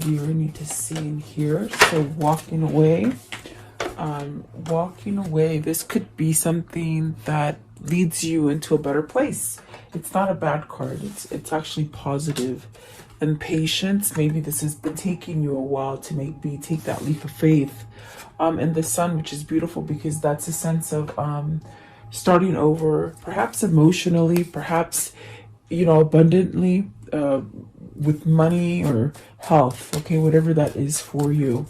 viewer need to see in here? So walking away. Walking away. This could be something that leads you into a better place. It's not a bad card. It's actually positive. And patience. Maybe this has been taking you a while to maybe take that leap of faith. And the sun, which is beautiful because that's a sense of starting over, perhaps emotionally, perhaps, you know, abundantly, with money or health. Okay, whatever that is for you.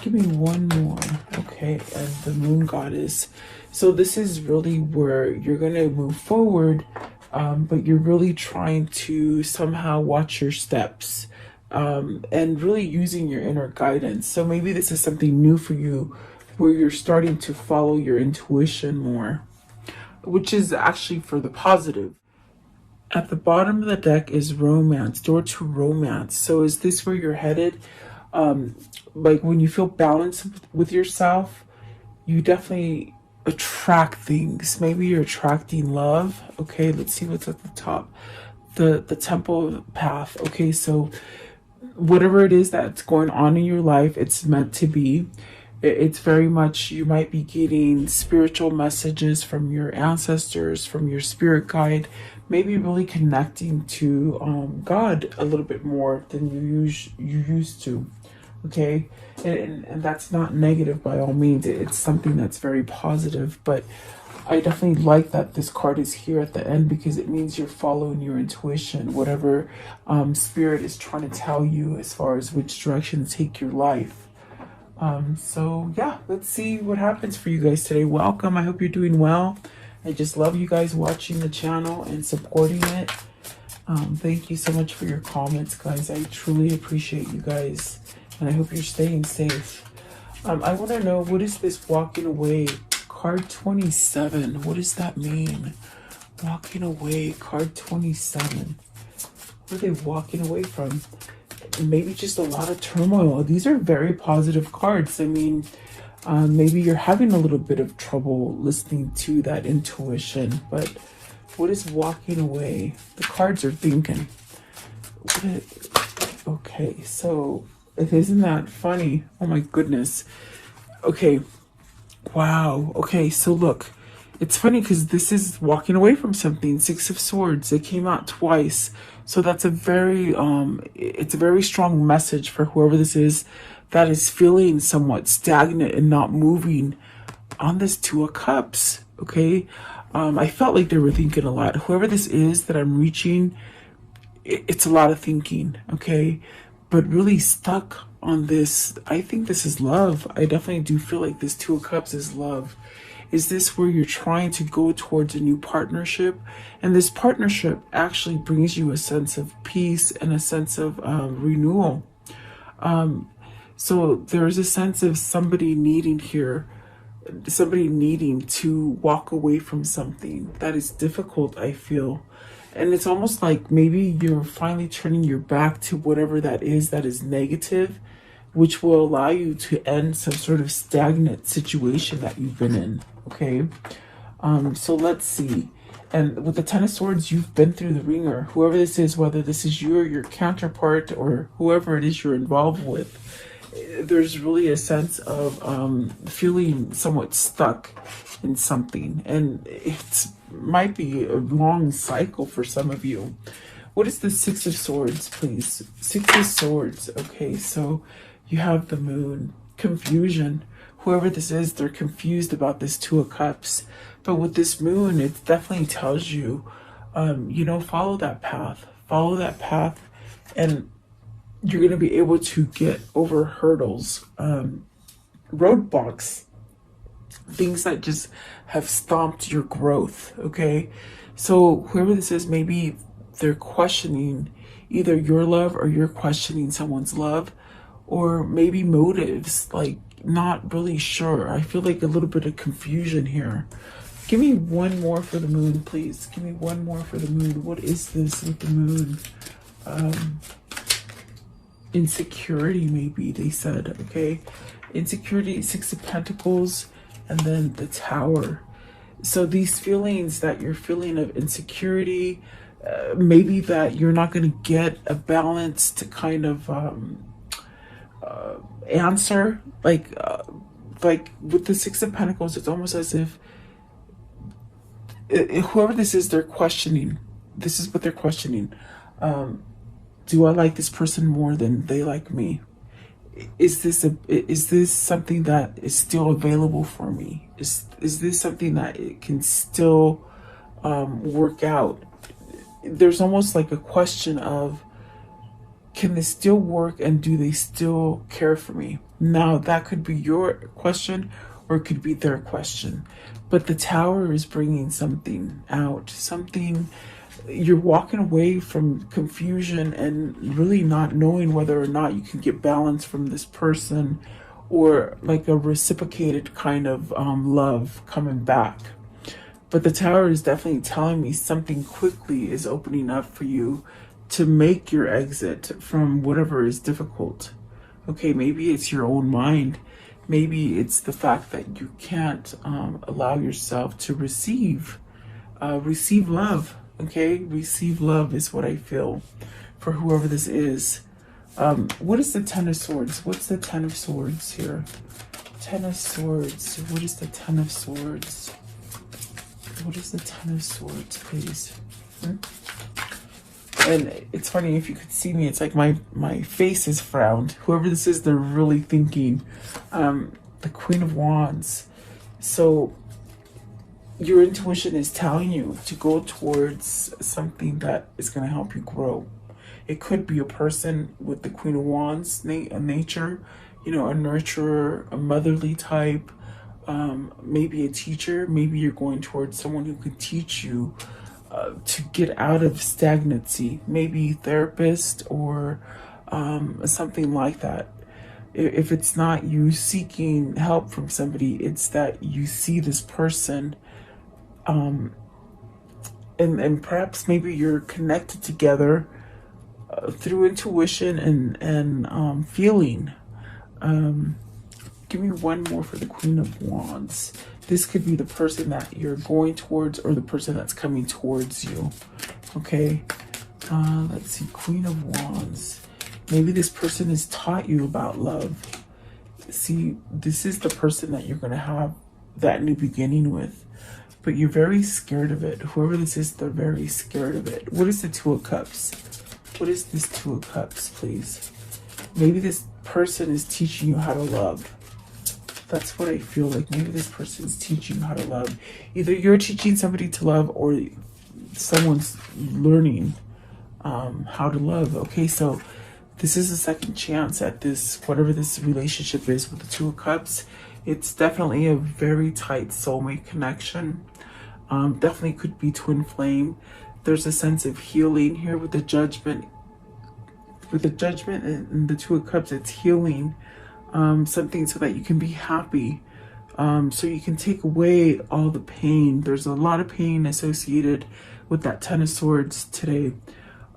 Give me one more. Okay, and the moon goddess. So this is really where you're going to move forward, but you're really trying to somehow watch your steps, and really using your inner guidance. So maybe this is something new for you where you're starting to follow your intuition more, which is actually for the positive. At the bottom of the deck is romance, door to romance. So is this where you're headed? Like when you feel balanced with yourself, you definitely attract things. Maybe you're attracting love. Okay, let's see what's at the top. The temple path. Okay, so whatever it is that's going on in your life, it's meant to be. It's very much, you might be getting spiritual messages from your ancestors, from your spirit guide, maybe really connecting to God a little bit more than you used to. Okay, and that's not negative by all means. It's something that's very positive, but I definitely like that this card is here at the end because it means you're following your intuition, whatever spirit is trying to tell you as far as which direction to take your life. So yeah, let's see what happens for you guys today. Welcome. I hope you're doing well. I just love you guys watching the channel and supporting it. Thank you so much for your comments, guys. I truly appreciate you guys, and I hope you're staying safe. I want to know, what is this walking away? Card 27. What does that mean? Walking away. Card 27. What are they walking away from? Maybe just a lot of turmoil. These are very positive cards. I mean, maybe you're having a little bit of trouble listening to that intuition, but what is walking away? The cards are thinking. Okay, so isn't that funny? Oh my goodness. Okay. Wow. Okay, so look, it's funny because this is walking away from something. Six of Swords. It came out twice. So that's a very, it's a very strong message for whoever this is that is feeling somewhat stagnant and not moving on this Two of Cups. Okay. I felt like they were thinking a lot. Whoever this is that I'm reaching, it's a lot of thinking. Okay. But really stuck on this. I think this is love. I definitely do feel like this Two of Cups is love. Is this where you're trying to go towards a new partnership? And this partnership actually brings you a sense of peace and a sense of renewal. So there's a sense of somebody needing to walk away from something that is difficult, I feel. And it's almost like maybe you're finally turning your back to whatever that is negative, which will allow you to end some sort of stagnant situation that you've been in. Okay. So let's see. And with the Ten of Swords, you've been through the ringer. Whoever this is, whether this is you or your counterpart or whoever it is you're involved with, there's really a sense of feeling somewhat stuck in something. And it might be a long cycle for some of you. What is the Six of Swords, please? Six of Swords. Okay, so you have the moon. Confusion. Whoever this is, they're confused about this Two of Cups. But with this moon, it definitely tells you, you know, follow that path. Follow that path, and you're going to be able to get over hurdles, roadblocks, things that just have stomped your growth, okay? So whoever this is, maybe they're questioning either your love or you're questioning someone's love, or maybe motives, like not really sure. I feel like a little bit of confusion here. Give me one more for the moon, please. Give me one more for the moon. What is this with the moon? Insecurity, maybe, they said, okay? Insecurity, Six of Pentacles, and then the Tower. So these feelings that you're feeling of insecurity, maybe that you're not going to get a balanced kind of answer. Like with the Six of Pentacles, it's almost as if whoever this is, they're questioning. This is what they're questioning. Do I like this person more than they like me? Is this something that is still available for me? Is this something that it can still work out? There's almost like a question of, can this still work, and do they still care for me? Now, that could be your question, or it could be their question. But the Tower is bringing something out, something. You're walking away from confusion and really not knowing whether or not you can get balance from this person, or like a reciprocated kind of love coming back. But the Tower is definitely telling me something quickly is opening up for you to make your exit from whatever is difficult. Okay, maybe it's your own mind. Maybe it's the fact that you can't allow yourself to receive love. Okay, receive love is what I feel for whoever this is. What is the Ten of Swords? What's the Ten of Swords here? Ten of Swords. What is the Ten of Swords? What is the Ten of Swords, please? And it's funny, if you could see me, it's like my face is frowned. Whoever this is, they're really thinking. The Queen of Wands. So your intuition is telling you to go towards something that is going to help you grow. It could be a person with the Queen of Wands nature, you know, a nurturer, a motherly type, maybe a teacher. Maybe you're going towards someone who could teach you to get out of stagnancy, maybe therapist or something like that. If it's not you seeking help from somebody, it's that you see this person and perhaps maybe you're connected together through intuition and feeling. Give me one more for the Queen of Wands. This could be the person that you're going towards or the person that's coming towards you. Okay. Let's see. Queen of Wands. Maybe this person has taught you about love. See, this is the person that you're going to have that new beginning with. But you're very scared of it. Whoever this is, they're very scared of it. What is the Two of Cups? What is this Two of Cups, please? Maybe this person is teaching you how to love. That's what I feel like. Maybe this person is teaching you how to love. Either you're teaching somebody to love or someone's learning how to love. Okay, so this is a second chance at this, whatever this relationship is with the Two of Cups. It's definitely a very tight soulmate connection. Definitely could be twin flame. There's a sense of healing here with the Judgment. With the Judgment and the Two of Cups, it's healing something so that you can be happy. So you can take away all the pain. There's a lot of pain associated with that Ten of Swords today.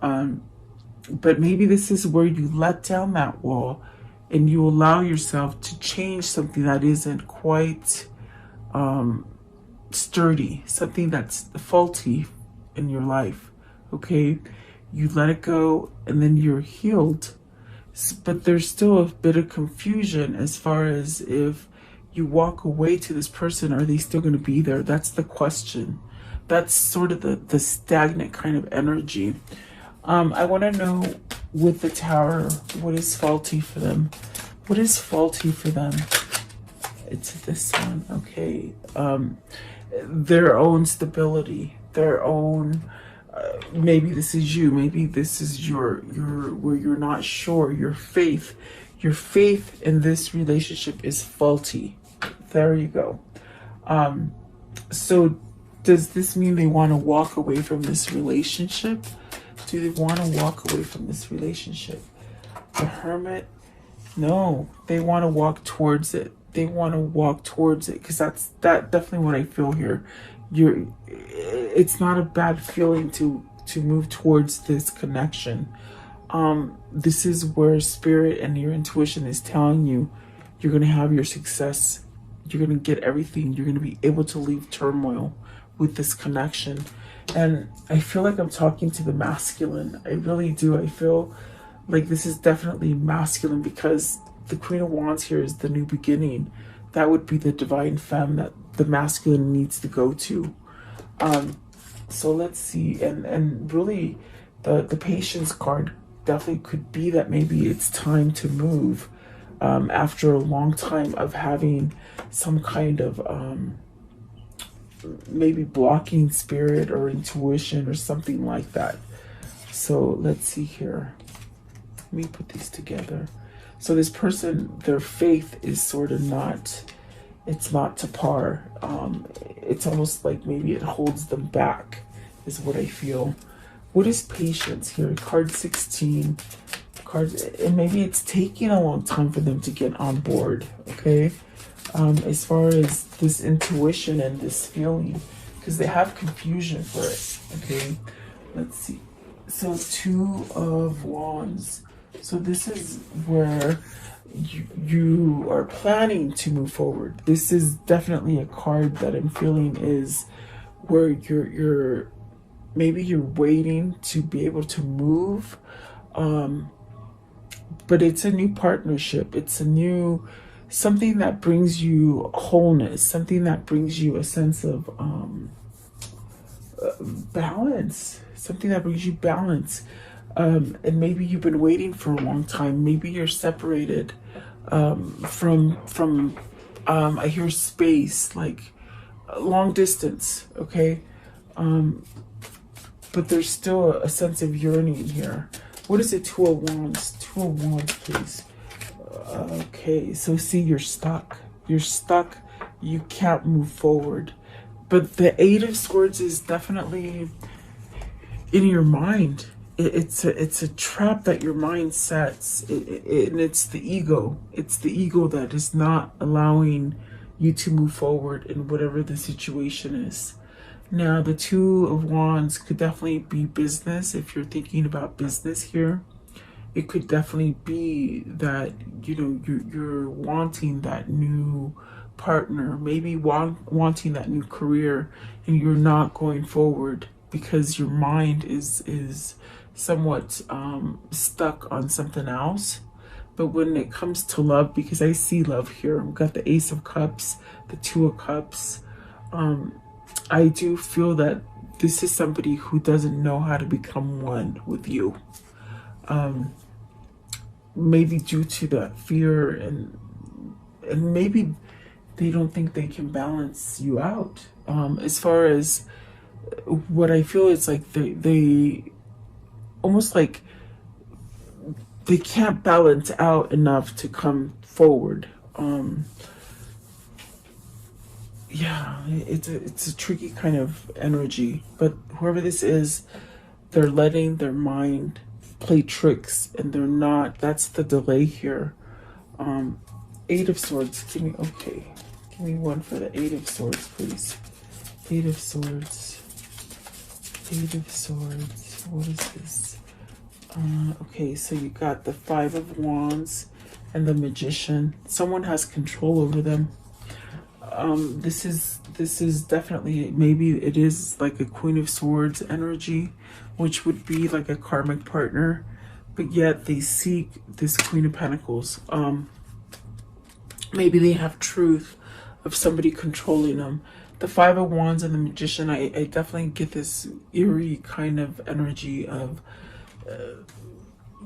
But maybe this is where you let down that wall and you allow yourself to change something that isn't quite sturdy, something that's faulty in your life. Okay, you let it go and then you're healed. But there's still a bit of confusion as far as if you walk away to this person, are they still going to be there? That's the question. That's sort of the stagnant kind of energy. I want to know with the Tower, what is faulty for them? What is faulty for them? It's this one, okay. Their own stability, their own, maybe this is you, maybe this is your where you're not sure, your faith in this relationship is faulty. There you go. So does this mean they want to walk away from this relationship? Do they want to walk away from this relationship? The Hermit? No, they want to walk towards it. They want to walk towards it because that's definitely what I feel here. It's not a bad feeling to move towards this connection. This is where spirit and your intuition is telling you you're going to have your success. You're going to get everything. You're going to be able to leave turmoil with this connection. And I feel like I'm talking to the masculine. I really do. I feel like this is definitely masculine because the Queen of Wands here is the new beginning. That would be the divine femme that the masculine needs to go to. So let's see, and really the patience card definitely could be that maybe it's time to move after a long time of having some kind of maybe blocking spirit or intuition or something like that. So let's see here. Let me put these together. So this person, their faith is sort of not, it's not to par. It's almost like maybe it holds them back, is what I feel. What is patience here? Card 16. And maybe it's taking a long time for them to get on board, okay? As far as this intuition and this feeling, because they have confusion for it, okay? Let's see. So 2 of Wands. So this is where you are planning to move forward. This is definitely a card that I'm feeling is where you're maybe you're waiting to be able to move, but it's a new partnership. It's a new something that brings you wholeness, something that brings you a sense of balance, something that brings you balance. And maybe you've been waiting for a long time. Maybe you're separated from I hear space, like long distance, okay? But there's still a sense of yearning here. What is it? 2 of Wands. 2 of Wands, please. Okay, so see, you're stuck. You're stuck. You can't move forward. But the 8 of Swords is definitely in your mind. It's a trap that your mind sets, and it's the ego. It's the ego that is not allowing you to move forward in whatever the situation is. Now, the 2 of Wands could definitely be business. If you're thinking about business here, it could definitely be that, you know, you're wanting that new partner, maybe wanting that new career, and you're not going forward because your mind is somewhat stuck on something else. But when it comes to love, because I see love here, I've got the Ace of Cups, the 2 of Cups, I do feel that this is somebody who doesn't know how to become one with you. Maybe due to that fear, and maybe they don't think they can balance you out. As far as what I feel, it's like they almost like they can't balance out enough to come forward. Yeah, it's a tricky kind of energy, but whoever this is, they're letting their mind play tricks, and they're not. That's the delay here. 8 of Swords. Give me one for the 8 of Swords, please. 8 of Swords. 8 of Swords. What is this? Okay, so you got the 5 of Wands and the Magician. Someone has control over them. This is definitely, maybe it is like a Queen of Swords energy, which would be like a karmic partner, but yet they seek this Queen of Pentacles. Maybe they have truth of somebody controlling them. The 5 of Wands and the Magician, I definitely get this eerie kind of energy of,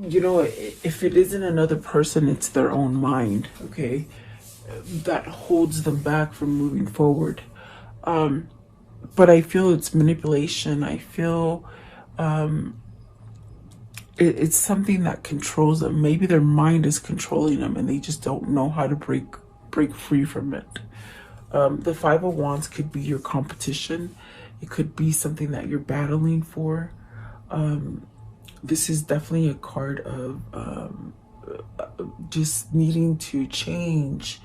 you know, if it isn't another person, it's their own mind, okay? That holds them back from moving forward. But I feel it's manipulation. I feel it's something that controls them. Maybe their mind is controlling them and they just don't know how to break free from it. The 5 of Wands could be your competition. It could be something that you're battling for. This is definitely a card of just needing to change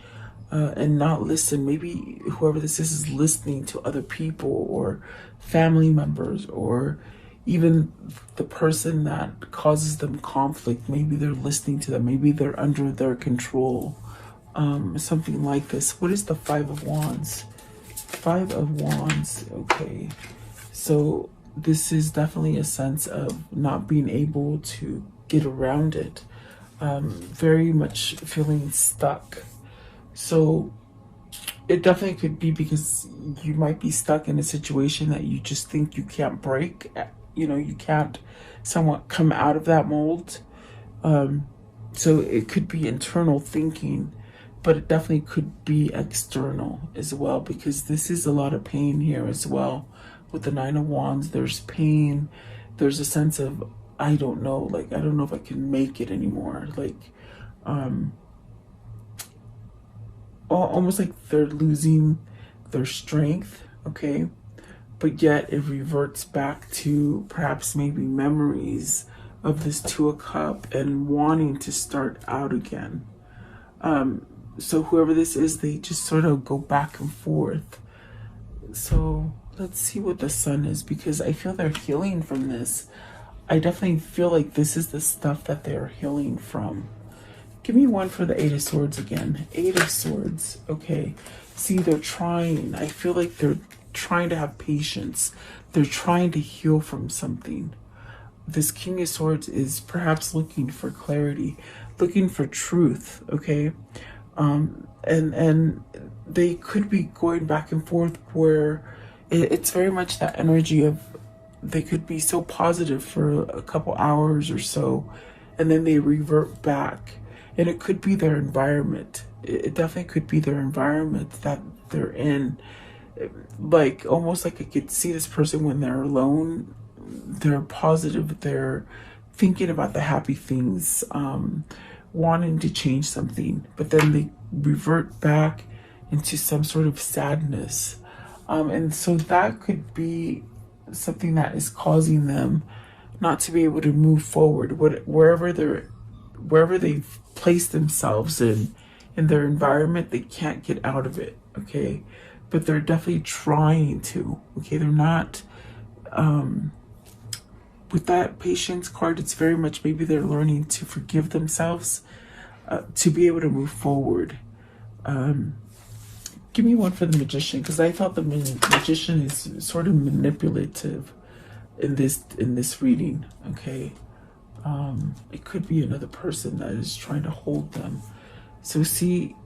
and not listen. Maybe whoever this is listening to other people or family members, or even the person that causes them conflict. Maybe they're listening to them. Maybe they're under their control. Something like this. What is the 5 of Wands? 5 of Wands. Okay. So this is definitely a sense of not being able to get around it. very much feeling stuck. So it definitely could be because you might be stuck in a situation that you just think you can't break. You know, you can't somewhat come out of that mold. So it could be internal thinking, but it definitely could be external as well, because this is a lot of pain here as well. With the Nine of Wands, there's pain. There's a sense of, I don't know, like, I don't know if I can make it anymore. Like, almost like they're losing their strength, okay? But yet it reverts back to perhaps maybe memories of this Two of Cups and wanting to start out again. So whoever this is, they just sort of go back and forth. So let's see what the Sun is, because I feel they're healing from this. I definitely feel like this is the stuff that they're healing from. Give me one for the Eight of Swords again. Eight of Swords. Okay. See, they're trying. I feel like they're trying to have patience. They're trying to heal from something. This King of Swords is perhaps looking for clarity, looking for truth, okay? And they could be going back and forth where it's very much that energy of they could be so positive for a couple hours or so, and then they revert back. And it could be their environment. It definitely could be their environment that they're in. Like, almost like I could see this person when they're alone. They're positive, they're thinking about the happy things, wanting to change something, but then they revert back into some sort of sadness. And so that could be something that is causing them not to be able to move forward. Wherever they've placed themselves in their environment, they can't get out of it, okay? But they're definitely trying to, okay? They're not, with that Patience card, it's very much maybe they're learning to forgive themselves to be able to move forward. Give me one for the Magician, because I thought the Magician is sort of manipulative in this reading, okay? It could be another person that is trying to hold them. So see,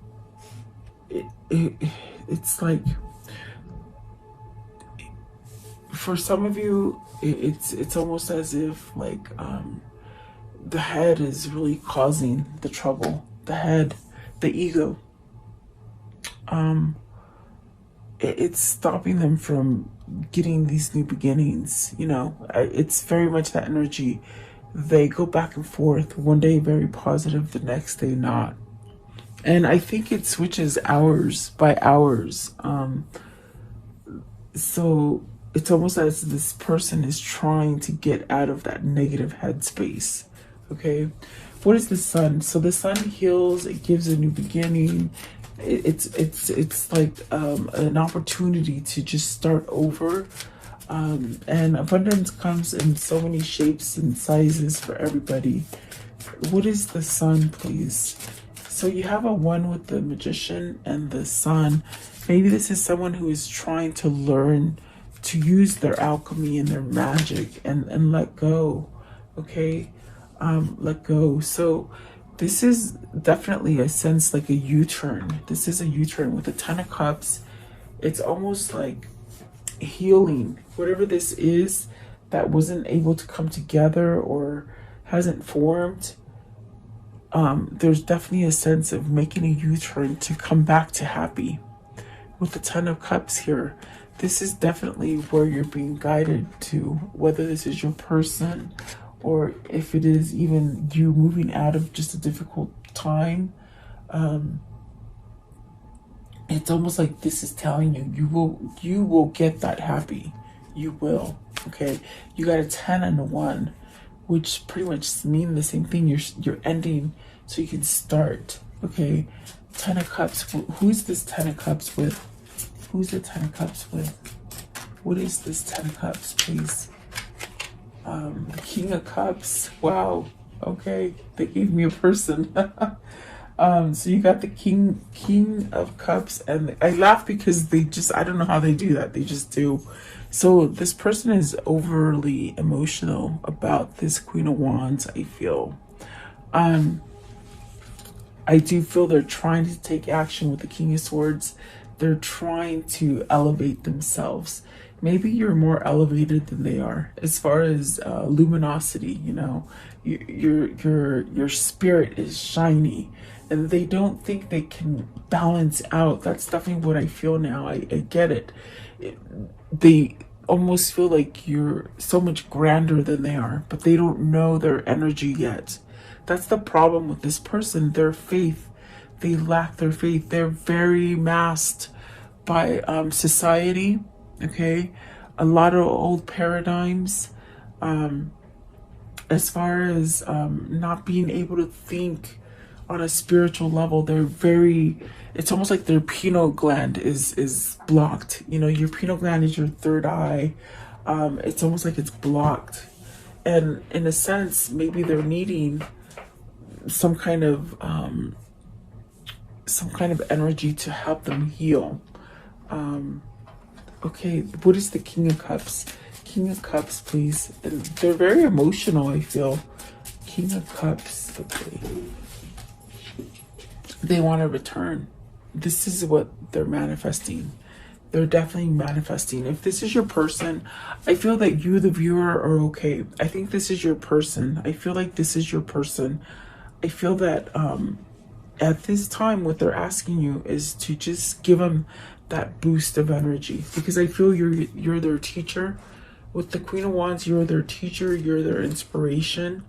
it's like, for some of you, it's almost as if like the head is really causing the trouble. The head, the ego. It's stopping them from getting these new beginnings. You know, it's very much that energy. They go back and forth. One day very positive, the next day not. And I think it switches hours by hours. So it's almost as this person is trying to get out of that negative headspace. Okay, what is the Sun? So the Sun heals. It gives a new beginning. It's like an opportunity to just start over. And abundance comes in so many shapes and sizes for everybody. What is the Sun, please? So you have a one with the Magician and the Sun. Maybe this is someone who is trying to learn to use their alchemy and their magic and let go, okay? Let go. So this is definitely a sense like a U-turn. This is a U-turn with the Ten of Cups. It's almost like healing. Whatever this is that wasn't able to come together or hasn't formed, there's definitely a sense of making a U-turn to come back to happy. With the Ten of Cups here, this is definitely where you're being guided to, whether this is your person or if it is even you moving out of just a difficult time. It's almost like this is telling you, you will get that happy. You will, okay? You got a 10 and a 1, which pretty much mean the same thing. You're ending so you can start, okay? Ten of Cups. Who's this Ten of Cups with? Who's the Ten of Cups with? What is this Ten of Cups, please? The King of Cups. Wow. Okay, they gave me a person. So you got the King of Cups, and I laugh because they just, I don't know how they do that. They just do. So this person is overly emotional about this Queen of Wands, I feel. I do feel they're trying to take action with the King of Swords. They're trying to elevate themselves. Maybe you're more elevated than they are as far as luminosity. You know, your spirit is shiny, and they don't think they can balance out. That's definitely what I feel now. I get it. They almost feel like you're so much grander than they are, but they don't know their energy yet. That's the problem with this person. Their faith, they lack their faith. They're very masked by society, okay? A lot of old paradigms, as far as not being able to think on a spiritual level. They're very, it's almost like their pineal gland is blocked. You know, your pineal gland is your third eye. It's almost like it's blocked. And in a sense, maybe they're needing some kind of energy to help them heal. Okay, what is the King of Cups? King of Cups, please. And they're very emotional, I feel. King of Cups, okay. They want to return. This is what they're manifesting. They're definitely manifesting. If this is your person, I feel that you, the viewer, are okay. I think this is your person. I feel like this is your person. I feel that at this time, what they're asking you is to just give them that boost of energy, because I feel you're their teacher. With the Queen of Wands, you're their teacher, you're their inspiration.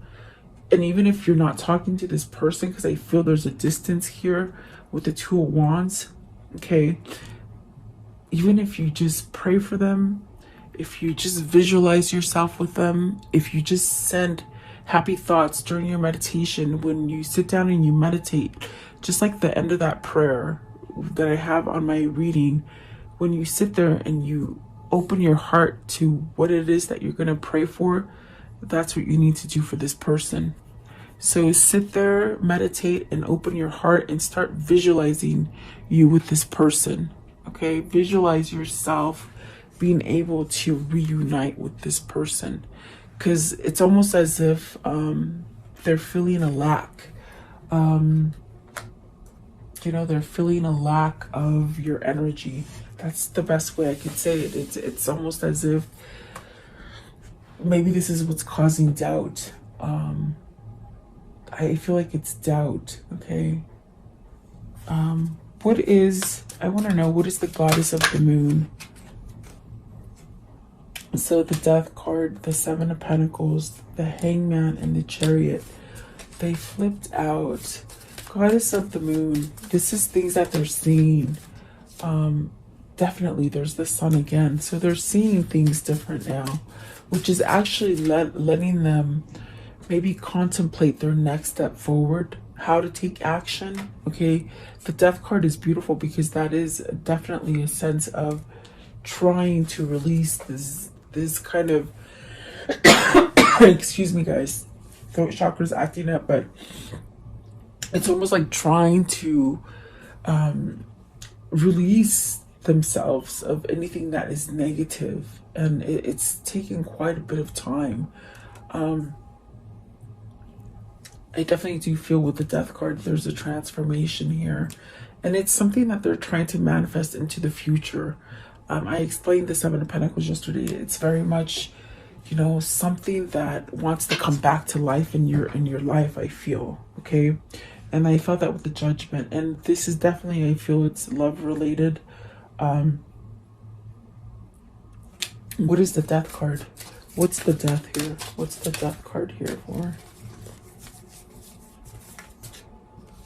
And even if you're not talking to this person, because I feel there's a distance here with the Two of Wands, okay, even if you just pray for them, if you just visualize yourself with them, if you just send happy thoughts during your meditation, when you sit down and you meditate, just like the end of that prayer that I have on my reading, when you sit there and you open your heart to what it is that you're going to pray for, that's what you need to do for this person. So sit there, meditate, and open your heart and start visualizing you with this person. Okay, visualize yourself being able to reunite with this person, because it's almost as if they're feeling a lack. You know, they're feeling a lack of your energy. That's the best way I could say it. It's almost as if maybe this is what's causing doubt. I feel like it's doubt, okay? I want to know, what is the Goddess of the Moon? So the Death card, the Seven of Pentacles, the Hangman, and the Chariot, they flipped out. Goddess of the Moon, this is things that they're seeing. Definitely, there's the Sun again. So they're seeing things different now, which is actually letting them maybe contemplate their next step forward, how to take action. Okay, the Death card is beautiful because that is definitely a sense of trying to release this kind of excuse me guys, throat chakra's acting up, but it's almost like trying to release themselves of anything that is negative, and it's taking quite a bit of time. I definitely do feel with the Death card there's a transformation here, and it's something that they're trying to manifest into the future. I explained the Seven of Pentacles yesterday. It's very much, you know, something that wants to come back to life in your life, I feel, okay? And I felt that with the Judgment, and this is definitely, I feel it's love related. What is the Death card? What's the Death here? What's the Death card here for?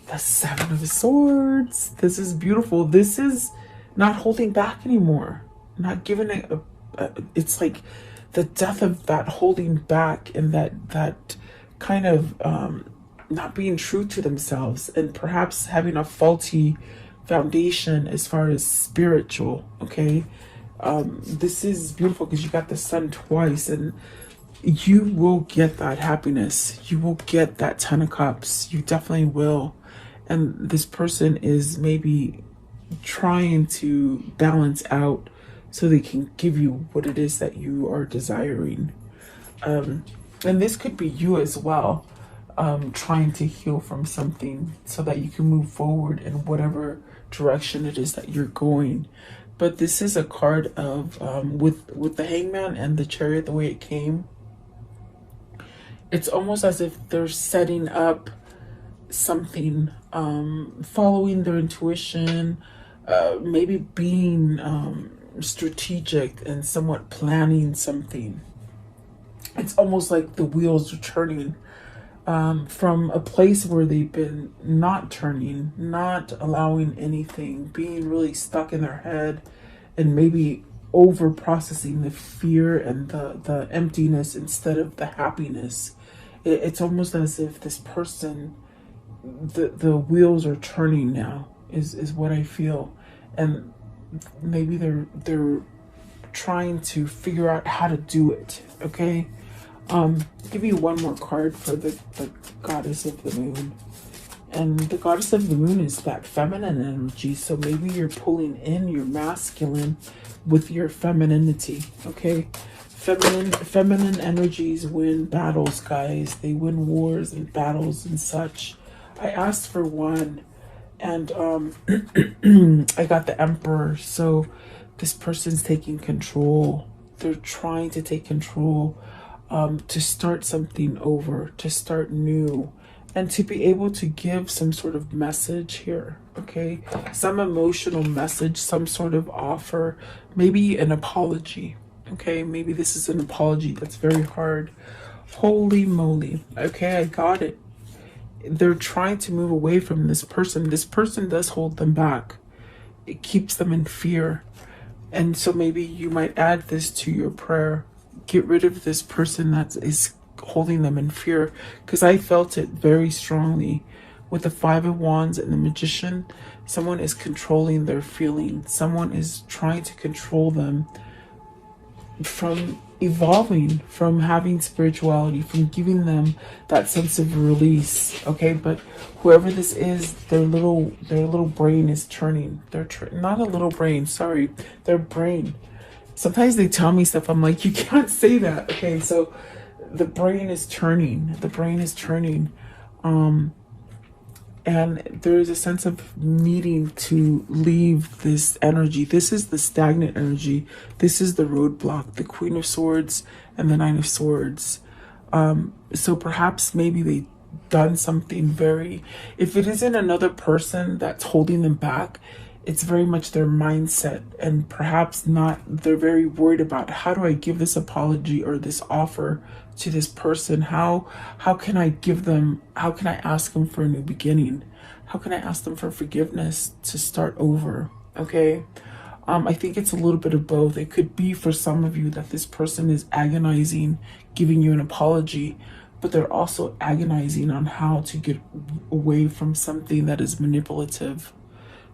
The Seven of Swords. This is beautiful. This is not holding back anymore. Not giving it it's like the death of that holding back, and that kind of not being true to themselves, and perhaps having a faulty foundation as far as spiritual, okay? This is beautiful because you got the Sun twice, and you will get that happiness. You will get that Ten of Cups. You definitely will. And this person is maybe trying to balance out so they can give you what it is that you are desiring. And this could be you as well. trying to heal from something so that you can move forward in whatever direction it is that you're going. But this is a card of with the Hangman and the Chariot, the way it came. It's almost as if they're setting up something, following their intuition, maybe being strategic and somewhat planning something. It's almost like the wheels are turning from a place where they've been not turning, not allowing anything, being really stuck in their head, and maybe over processing the fear and the emptiness instead of the happiness. It's almost as if this person, the wheels are turning now, is what I feel. And maybe they're trying to figure out how to do it. Okay. Give you one more card for the goddess of the moon. And the goddess of the moon is that feminine energy. So maybe you're pulling in your masculine with your femininity. Okay. Feminine energies win battles, guys. They win wars and battles and such. I asked for one, and I got the Emperor. So this person's taking control. They're trying to take control, to start something over, to start new, and to be able to give some sort of message here. Okay, some emotional message, some sort of offer, maybe an apology. Okay, maybe this is an apology that's very hard. Holy moly. Okay, I got it. They're trying to move away from this person. This person does hold them back. It keeps them in fear. And so maybe you might add this to your prayer. Get rid of this person that is holding them in fear. Because I felt it very strongly. With the Five of Wands and the Magician, someone is controlling their feelings. Someone is trying to control them from evolving, from having spirituality, from giving them that sense of release. Okay, but whoever this is, their little brain is turning. Not a little brain, sorry, their brain. Sometimes they tell me stuff, I'm like, you can't say that. Okay, so the brain is turning. The brain is turning. And there is a sense of needing to leave this energy. This is the stagnant energy. This is the roadblock, the Queen of Swords and the Nine of Swords. So perhaps maybe they've done something very... If it isn't another person that's holding them back, it's very much their mindset. And perhaps not, they're very worried about, how do I give this apology or this offer to this person? How can I give them, how can I ask them for a new beginning? How can I ask them for forgiveness to start over? Okay. I think it's a little bit of both. It could be for some of you that this person is agonizing, giving you an apology, but they're also agonizing on how to get away from something that is manipulative.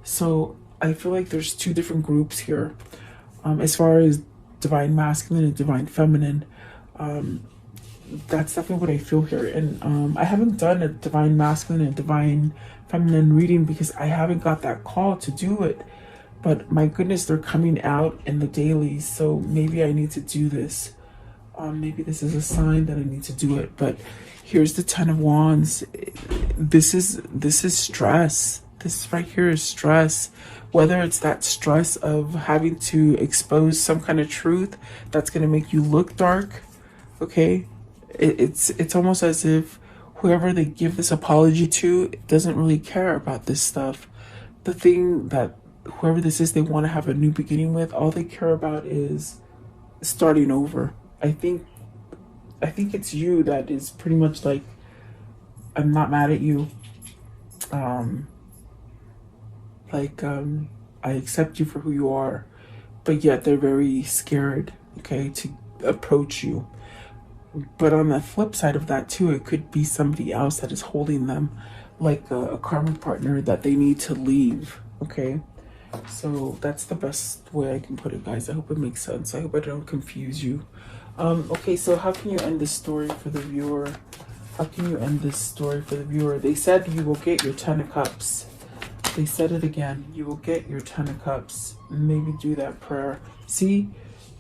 So I feel like there's two different groups here. As far as divine masculine and divine feminine, that's definitely what I feel here. And I haven't done a divine masculine and divine feminine reading because I haven't got that call to do it. But my goodness, they're coming out in the dailies, so maybe I need to do this. Maybe this is a sign that I need to do it. But here's the Ten of Wands. This is stress. This right here is stress. Whether it's that stress of having to expose some kind of truth that's going to make you look dark. Okay, it's almost as if whoever they give this apology to doesn't really care about this stuff. The thing that whoever this is they want to have a new beginning with, all they care about is starting over. I think it's you that is pretty much like, I'm not mad at you. I accept you for who you are, but yet they're very scared, okay, to approach you. But on the flip side of that too, it could be somebody else that is holding them, like a karmic partner that they need to leave, okay? So that's the best way I can put it, guys. I hope it makes sense. I hope I don't confuse you. Okay, so how can you end this story for the viewer? How can you end this story for the viewer? They said you will get your 10 of Cups. They said it again. You will get your 10 of Cups. Maybe do that prayer. See?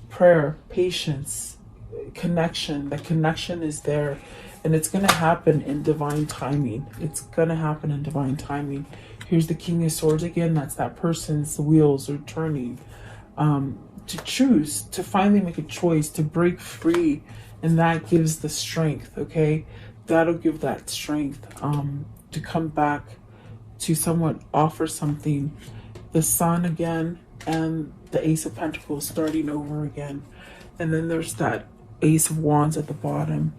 Prayer, patience, connection. The connection is there. And it's going to happen in divine timing. It's going to happen in divine timing. Here's the King of Swords again. That's that person's wheels are turning. To choose, to finally make a choice, to break free. And that gives the strength, okay? That'll give that strength to come back, to somewhat offer something. The Sun again, and the Ace of Pentacles starting over again. And then there's that Ace of Wands at the bottom.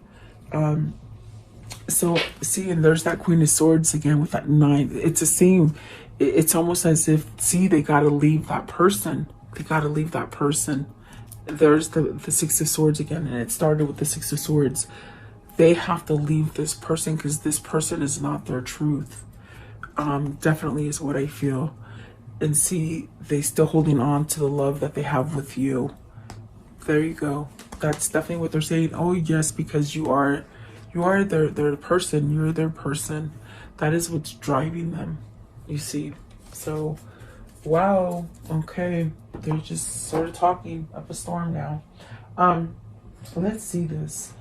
So see, and there's that Queen of Swords again with that 9. It's the same. It's almost as if, see, they got to leave that person. They got to leave that person. There's the Six of Swords again, and it started with the Six of Swords. They have to leave this person because this person is not their truth. Definitely is what I feel. And see, they still holding on to the love that they have with you. There you go. That's definitely what they're saying. Oh yes, because you are their person. You're their person. That is what's driving them, you see. So wow, okay, they're just sort of talking up a storm now. Let's see this.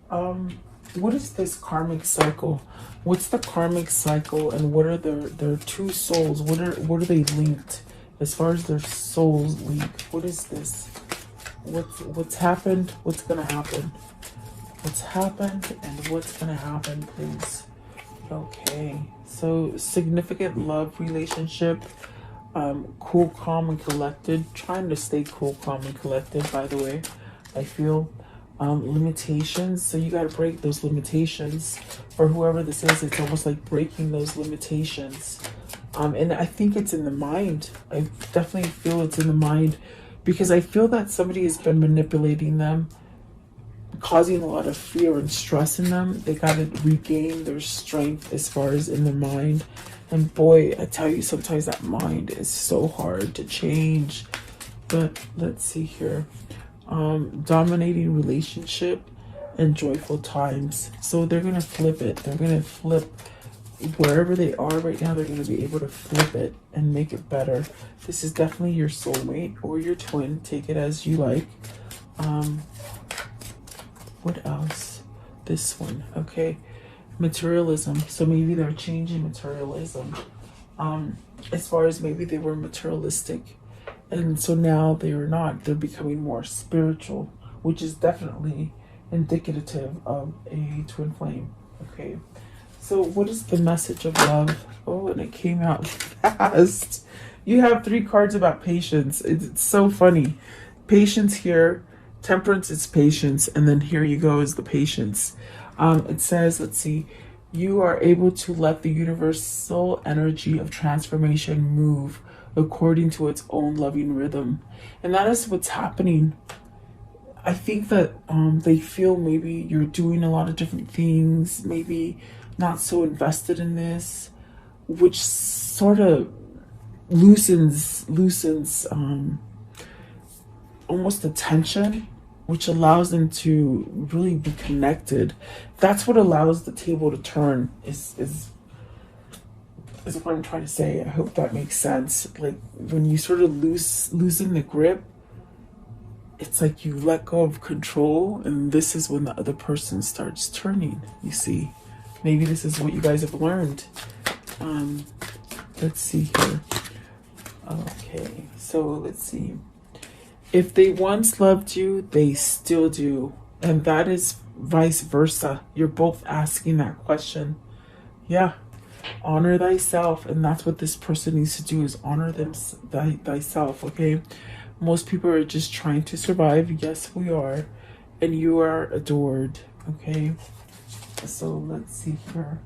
What is this karmic cycle? What's the karmic cycle, and what are their two souls? What are they linked as far as their souls linked? What is this? What's happened? What's gonna happen? What's happened and what's gonna happen, please? Okay, so significant love relationship. Cool, calm, and collected. Trying to stay cool, calm, and collected, by the way. I feel limitations. So you got to break those limitations. For whoever this is, it's almost like breaking those limitations. And I think it's in the mind. I definitely feel it's in the mind, because I feel that somebody has been manipulating them, causing a lot of fear and stress in them. They got to regain their strength as far as in the mind. And boy, I tell you, sometimes that mind is so hard to change. But let's see here. Dominating relationship and joyful times. So they're going to flip it. They're going to flip wherever they are right now. They're going to be able to flip it and make it better. This is definitely your soulmate or your twin. Take it as you like. What else? This one. Okay. Materialism. So maybe they're changing materialism. As far as maybe they were materialistic, and so now they are not. They're becoming more spiritual, which is definitely indicative of a twin flame. Okay. So what is the message of love? Oh, and it came out fast. You have 3 cards about patience. It's so funny. Patience here. Temperance is patience. And then here you go is the patience. It says, let's see, you are able to let the universal energy of transformation move according to its own loving rhythm. And that is what's happening. I think that they feel maybe you're doing a lot of different things, maybe not so invested in this, which sort of loosens almost the tension, which allows them to really be connected. That's what allows the table to turn, is what I'm trying to say. I hope that makes sense. Like when you sort of loosen the grip, it's like you let go of control, and this is when the other person starts turning, you see. Maybe this is what you guys have learned. Let's see here. Okay, so let's see. If they once loved you, they still do. And that is vice versa. You're both asking that question. Yeah. Honor thyself. And that's what this person needs to do, is honor thyself. Okay. Most people are just trying to survive. Yes, we are. And you are adored. Okay. So let's see here.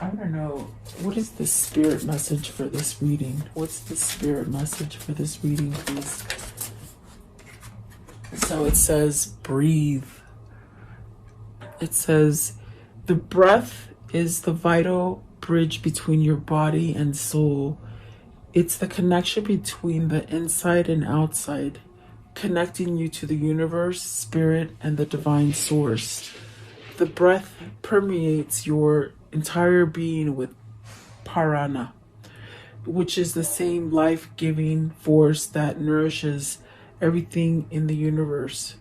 I don't know. What is the spirit message for this reading? What's the spirit message for this reading, please? So it says, breathe. It says, the breath is the vital bridge between your body and soul. It's the connection between the inside and outside, connecting you to the universe, spirit, and the divine source. The breath permeates your entire being with prana, which is the same life-giving force that nourishes everything in the universe.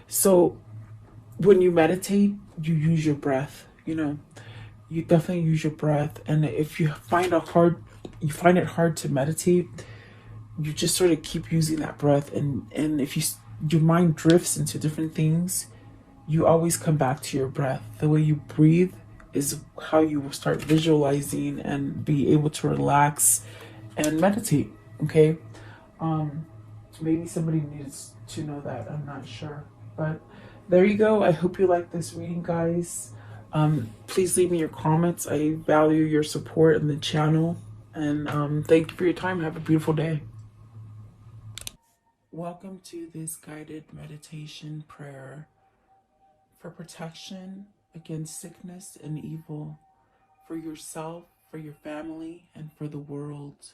So when you meditate, you use your breath. You know, you definitely use your breath. And if you find it hard to meditate, you just sort of keep using that breath. And if your mind drifts into different things, you always come back to your breath. The way you breathe is how you will start visualizing and be able to relax and meditate. Okay. Maybe somebody needs to know that. I'm not sure, but there you go. I hope you like this reading, guys. Please leave me your comments. I value your support in the channel, and thank you for your time. Have a beautiful day. Welcome to this guided meditation prayer for protection against sickness and evil, for yourself, for your family, and for the world.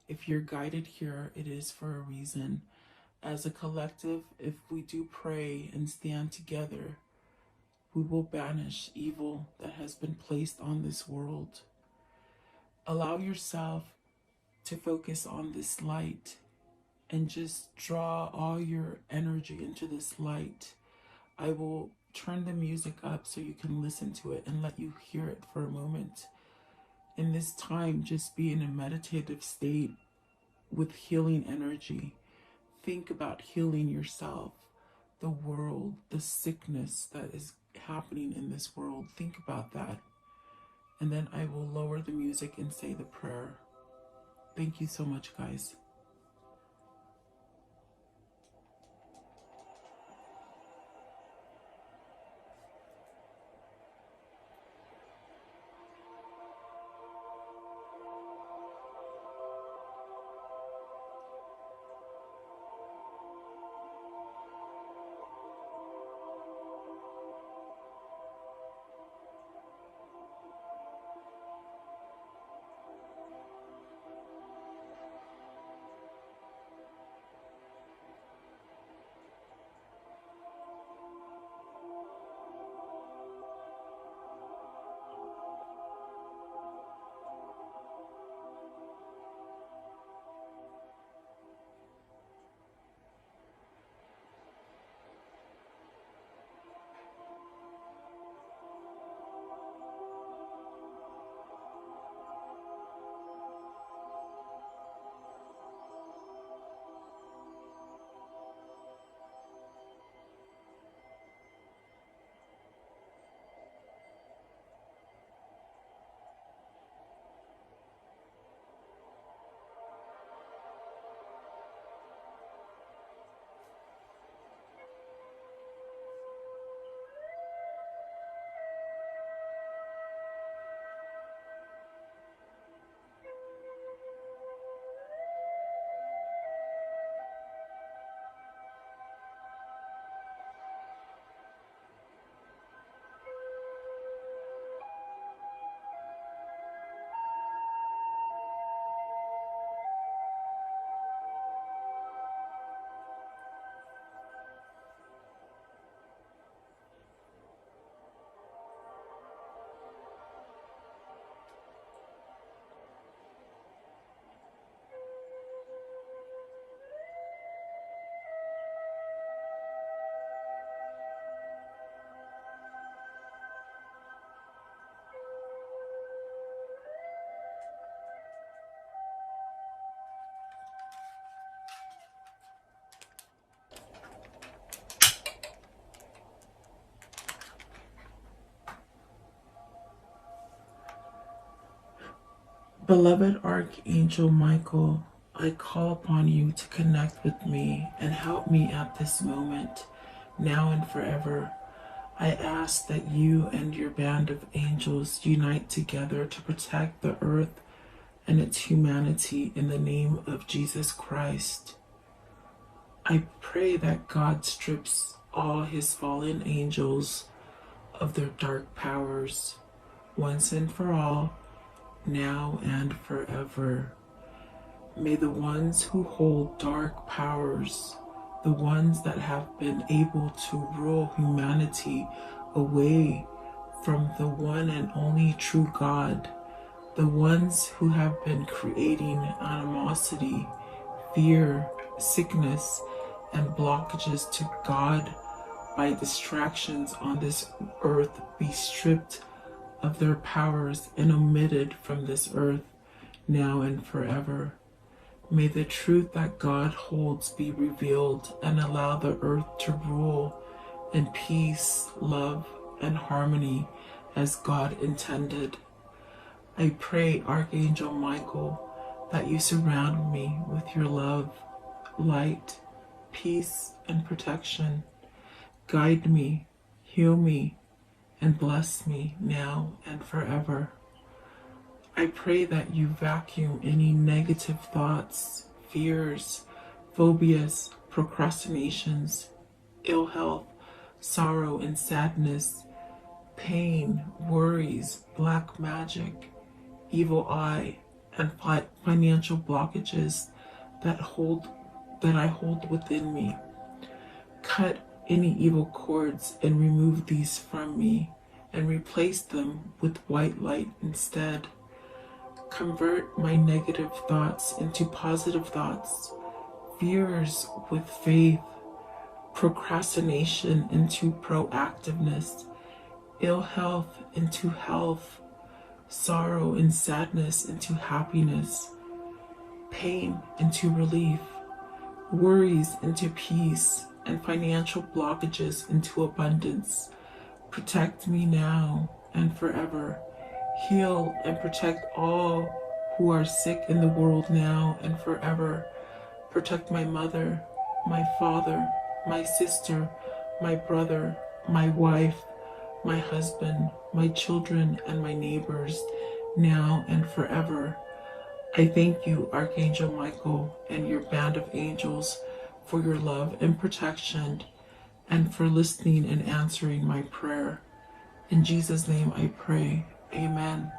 If you're guided here, it is for a reason. As a collective, if we do pray and stand together, we will banish evil that has been placed on this world. Allow yourself to focus on this light and just draw all your energy into this light. I will turn the music up so you can listen to it and let you hear it for a moment. In this time, just be in a meditative state with healing energy. Think about healing yourself, the world, the sickness that is happening in this world. Think about that. And then I will lower the music and say the prayer. Thank you so much, guys. Beloved Archangel Michael, I call upon you to connect with me and help me at this moment, now and forever. I ask that you and your band of angels unite together to protect the earth and its humanity in the name of Jesus Christ. I pray that God strips all his fallen angels of their dark powers, once and for all, now and forever. May the ones who hold dark powers, the ones that have been able to rule humanity away from the one and only true God, the ones who have been creating animosity, fear, sickness, and blockages to God by distractions on this earth be stripped of their powers and omitted from this earth now and forever. May the truth that God holds be revealed and allow the earth to rule in peace, love, and harmony as God intended. I pray, Archangel Michael, that you surround me with your love, light, peace, and protection. Guide me, heal me, and bless me now and forever. I pray that you vacuum any negative thoughts, fears, phobias, procrastinations, ill health, sorrow and sadness, pain, worries, black magic, evil eye, and financial blockages that I hold within me. Cut any evil cords and remove these from me and replace them with white light instead. Convert my negative thoughts into positive thoughts, fears with faith, procrastination into proactiveness, ill health into health, sorrow and sadness into happiness, pain into relief, worries into peace, and financial blockages into abundance. Protect me now and forever. Heal and protect all who are sick in the world now and forever. Protect my mother, my father, my sister, my brother, my wife, my husband, my children, and my neighbors now and forever. I thank you, Archangel Michael, and your band of angels for your love and protection and for listening and answering my prayer. In Jesus' name I pray. Amen.